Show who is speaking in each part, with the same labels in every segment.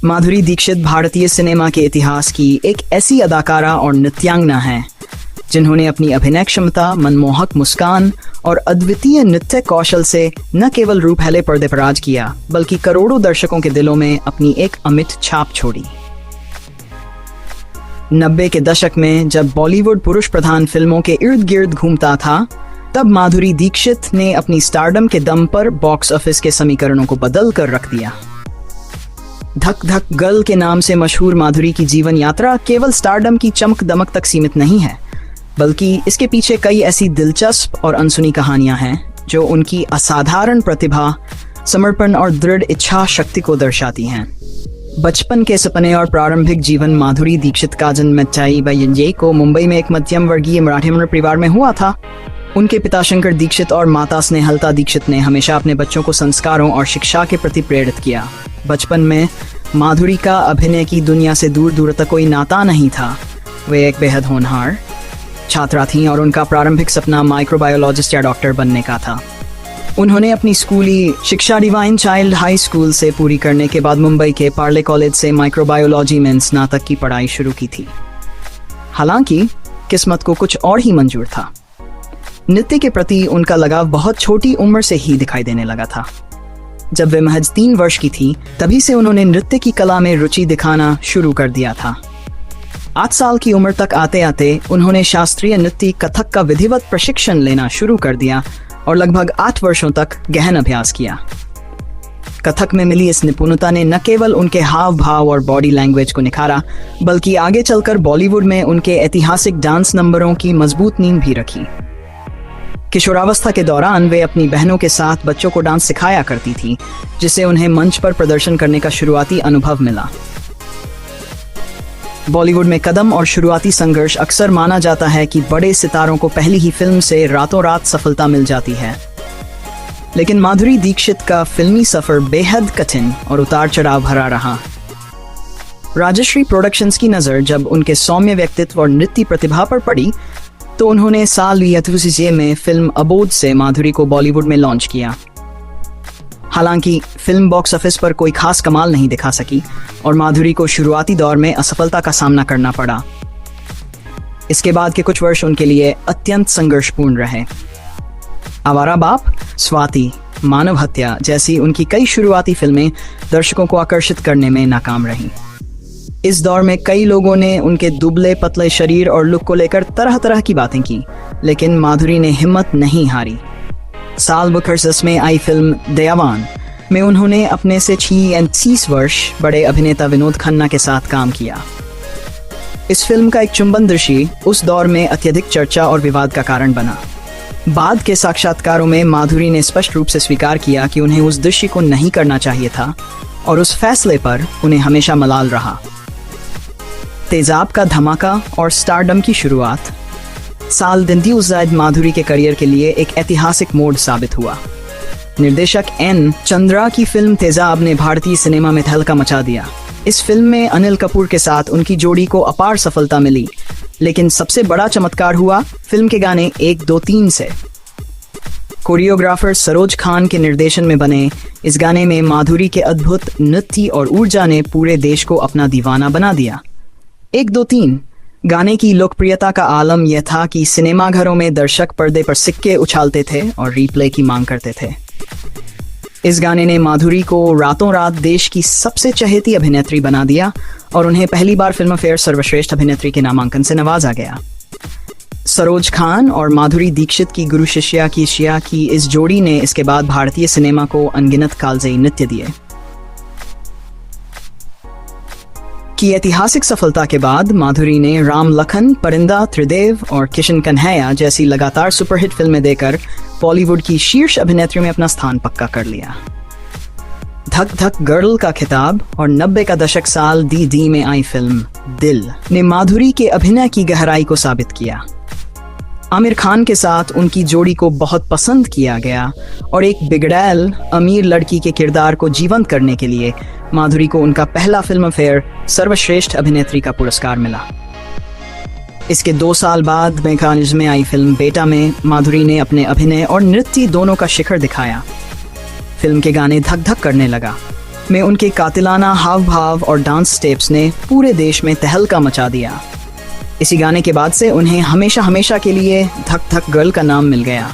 Speaker 1: माधुरी दीक्षित भारतीय सिनेमा के इतिहास की एक ऐसी अदाकारा और नृत्यांगना हैं जिन्होंने अपनी अभिनय क्षमता, मनमोहक मुस्कान और अद्वितीय नृत्य कौशल से न केवल रूपहले पर्दे पर राज किया, बल्कि करोड़ों दर्शकों के दिलों में अपनी एक अमिट छाप छोड़ी। 90 के दशक में जब बॉलीवुड पुरुष प्रधान फिल्मों के इर्द गिर्द घूमता था, तब माधुरी दीक्षित ने अपनी स्टारडम के दम पर बॉक्स ऑफिस के समीकरणों को बदल कर रख दिया। धक धक गर्ल के नाम से मशहूर माधुरी की जीवन यात्रा केवल स्टारडम की चमक दमक तक सीमित नहीं है, बल्कि इसके पीछे कई ऐसी दिलचस्प और अनसुनी कहानियां हैं जो उनकी असाधारण प्रतिभा, समर्पण और दृढ़ इच्छा शक्ति को दर्शाती हैं। बचपन के सपने और प्रारंभिक जीवन। माधुरी दीक्षित का जन्म 24 को मुंबई में एक मध्यम वर्गीय मराठी परिवार में हुआ था। उनके पिता शंकर दीक्षित और माता स्नेहलता दीक्षित ने हमेशा अपने बच्चों को संस्कारों और शिक्षा के प्रति प्रेरित किया। बचपन में माधुरी का अभिनय की दुनिया से दूर दूर तक कोई नाता नहीं था। वे एक बेहद होनहार छात्रा थीं और उनका प्रारंभिक सपना माइक्रोबायोलॉजिस्ट या डॉक्टर बनने का था। उन्होंने अपनी स्कूली शिक्षा डिवाइन चाइल्ड हाई स्कूल से पूरी करने के बाद मुंबई के पार्ले कॉलेज से माइक्रोबायोलॉजी में स्नातक की पढ़ाई शुरू की थी। हालांकि किस्मत को कुछ और ही मंजूर था। नृत्य के प्रति उनका लगाव बहुत छोटी उम्र से ही दिखाई देने लगा था। जब वे महज 3 वर्ष की थी, तभी से उन्होंने नृत्य की कला में रुचि दिखाना शुरू कर दिया था। 8 साल की उम्र तक आते आते उन्होंने शास्त्रीय नृत्य कथक का विधिवत प्रशिक्षण लेना शुरू कर दिया और लगभग 8 वर्षों तक गहन अभ्यास किया। कथक में मिली इस निपुणता ने न केवल उनके हाव भाव और बॉडी लैंग्वेज को निखारा, बल्कि आगे चलकर बॉलीवुड में उनके ऐतिहासिक डांस नंबरों की मजबूत नींव भी रखी। किशोरावस्था के दौरान वे अपनी बहनों के साथ बच्चों को डांस सिखाया करती थी, जिससे उन्हें मंच पर प्रदर्शन करने का शुरुआती अनुभव मिला। बॉलीवुड में कदम और शुरुआती संघर्ष अक्सर माना जाता है कि बड़े सितारों को पहली ही फिल्म से रातों रात सफलता मिल जाती है, लेकिन माधुरी दीक्षित का फिल्मी सफर बेहद कठिन और उतार चढ़ाव भरा रहा। राजश्री प्रोडक्शंस की नज़र जब उनके सौम्य व्यक्तित्व और नृत्य प्रतिभा पर पड़ी, तो उन्होंने साल 2020 में फिल्म अबोध से माधुरी को बॉलीवुड में लॉन्च किया। हालांकि फिल्म बॉक्स ऑफिस पर कोई खास कमाल नहीं दिखा सकी और माधुरी को शुरुआती दौर में असफलता का सामना करना पड़ा। इसके बाद के कुछ वर्ष उनके लिए अत्यंत संघर्षपूर्ण रहे। आवारा बाप, स्वाति, मानव हत्या जैसी उनकी कई शुरुआती फिल्में दर्शकों को आकर्षित करने में नाकाम रहीं। इस दौर में कई लोगों ने उनके दुबले पतले शरीर और लुक को लेकर तरह तरह की बातें की, लेकिन माधुरी ने हिम्मत नहीं हारी। साल 2010 में आई फिल्म दयावान में उन्होंने अपने से 36 वर्ष बड़े अभिनेता विनोद खन्ना के साथ काम किया। इस फिल्म का एक चुंबन दृश्य उस दौर में अत्यधिक चर्चा और विवाद का कारण बना। बाद के साक्षात्कारों में माधुरी ने स्पष्ट रूप से स्वीकार किया कि उन्हें उस दृश्य को नहीं करना चाहिए था और उस फैसले पर उन्हें हमेशा मलाल रहा। तेजाब का धमाका और स्टारडम की शुरुआत। साल दिलजीत माधुरी के करियर के लिए एक ऐतिहासिक मोड़ साबित हुआ। निर्देशक एन चंद्रा की फिल्म तेजाब ने भारतीय सिनेमा में तहलका मचा दिया। इस फिल्म में अनिल कपूर के साथ उनकी जोड़ी को अपार सफलता मिली, लेकिन सबसे बड़ा चमत्कार हुआ फिल्म के गाने 1, 2, 3 से। कोरियोग्राफर सरोज खान के निर्देशन में बने इस गाने में माधुरी के अद्भुत नृत्य और ऊर्जा ने पूरे देश को अपना दीवाना बना दिया। 1, 2, 3 गाने की लोकप्रियता का आलम यह था कि सिनेमाघरों में दर्शक पर्दे पर सिक्के उछालते थे और रीप्ले की मांग करते थे। इस गाने ने माधुरी को रातों रात देश की सबसे चहेती अभिनेत्री बना दिया और उन्हें पहली बार फिल्म फेयर सर्वश्रेष्ठ अभिनेत्री के नामांकन से नवाजा गया। सरोज खान और माधुरी दीक्षित की गुरु शिष्या की इस जोड़ी ने इसके बाद भारतीय सिनेमा को अनगिनत कालजयी नृत्य दिए। की ऐतिहासिक सफलता के बाद माधुरी ने राम लखन, परिंदा, त्रिदेव और किशन कन्हैया जैसी लगातार सुपरहिट फिल्में देकर बॉलीवुड की शीर्ष अभिनेत्रियों में अपना स्थान पक्का कर लिया। धक धक गर्ल का खिताब और 90 का दशक साल डी में आई फिल्म दिल ने माधुरी के अभिनय की गहराई को साबित किया। आमिर खान के साथ उनकी जोड़ी को बहुत पसंद किया गया और एक बिगड़ैल अमीर लड़की के किरदार को जीवंत करने के लिए माधुरी को उनका पहला फिल्म फेयर सर्वश्रेष्ठ अभिनेत्री का पुरस्कार मिला। इसके 2 साल बाद मेकानिज में आई फिल्म बेटा में माधुरी ने अपने अभिनय और नृत्य दोनों का शिखर दिखाया। फिल्म के गाने धक धक करने लगा में उनके कातिलाना हाव भाव और डांस स्टेप्स ने पूरे देश में तहलका मचा दिया। इसी गाने के बाद से उन्हें हमेशा हमेशा के लिए धक धक गर्ल का नाम मिल गया।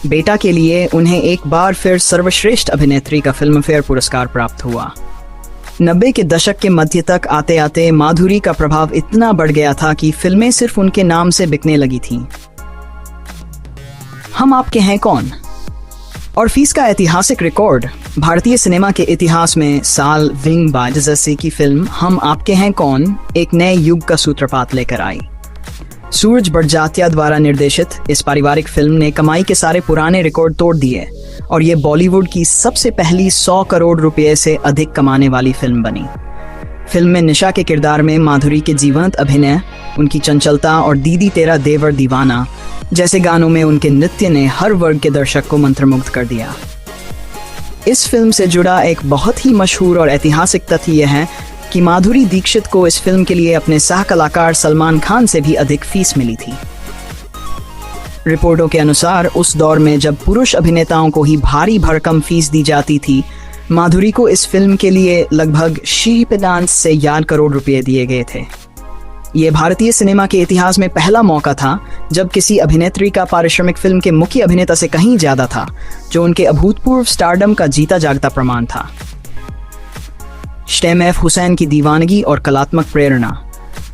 Speaker 1: बेटा के लिए उन्हें एक बार फिर सर्वश्रेष्ठ अभिनेत्री का फिल्म फेयर पुरस्कार प्राप्त हुआ। 90 के दशक के मध्य तक आते आते माधुरी का प्रभाव इतना बढ़ गया था कि फिल्में सिर्फ उनके नाम से बिकने लगी थीं। हम आपके हैं कौन और फीस का ऐतिहासिक रिकॉर्ड भारतीय सिनेमा के इतिहास में साल विंग बाजसी की फिल्म हम आपके हैं कौन एक नए युग का सूत्रपात लेकर आई। सूरज बड़जात्या द्वारा निर्देशित इस पारिवारिक फिल्म ने कमाई के सारे पुराने रिकॉर्ड तोड़ दिए और ये बॉलीवुड की सबसे पहली 100 करोड़ रुपए से अधिक कमाने वाली फिल्म बनी। फिल्म में निशा के किरदार में माधुरी के जीवंत अभिनय, उनकी चंचलता और दीदी तेरा देवर दीवाना जैसे गानों में उनके नृत्य ने हर वर्ग के दर्शक को मंत्रमुग्ध कर दिया। इस फिल्म से जुड़ा एक बहुत ही मशहूर और ऐतिहासिक तथ्य यह है कि माधुरी दीक्षित को इस फिल्म के लिए अपने सह कलाकार सलमान खान से भी अधिक फीस मिली थी। रिपोर्टों के अनुसार उस दौर में जब पुरुष अभिनेताओं को ही भारी भरकम फीस दी जाती थी, माधुरी को इस फिल्म के लिए लगभग शीप डांस से 11 करोड़ रुपए दिए गए थे। ये भारतीय सिनेमा के इतिहास में पहला मौका था जब किसी अभिनेत्री का पारिश्रमिक फिल्म के मुख्य अभिनेता से कहीं ज्यादा था, जो उनके अभूतपूर्व स्टारडम का जीता जागता प्रमाण था। स्टेम एफ हुसैन की दीवानगी और कलात्मक प्रेरणा,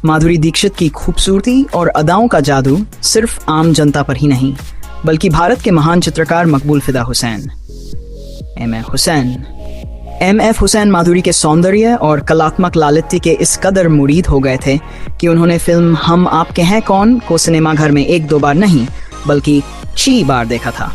Speaker 1: माधुरी दीक्षित की खूबसूरती और अदाओं का जादू सिर्फ आम जनता पर ही नहीं बल्कि भारत के महान चित्रकार मकबूल फिदा हुसैन एम एफ हुसैन माधुरी के सौंदर्य और कलात्मक लालित्य के इस कदर मुरीद हो गए थे कि उन्होंने फिल्म हम आपके हैं कौन को सिनेमाघर में 1-2 बार नहीं बल्कि 6 बार देखा था।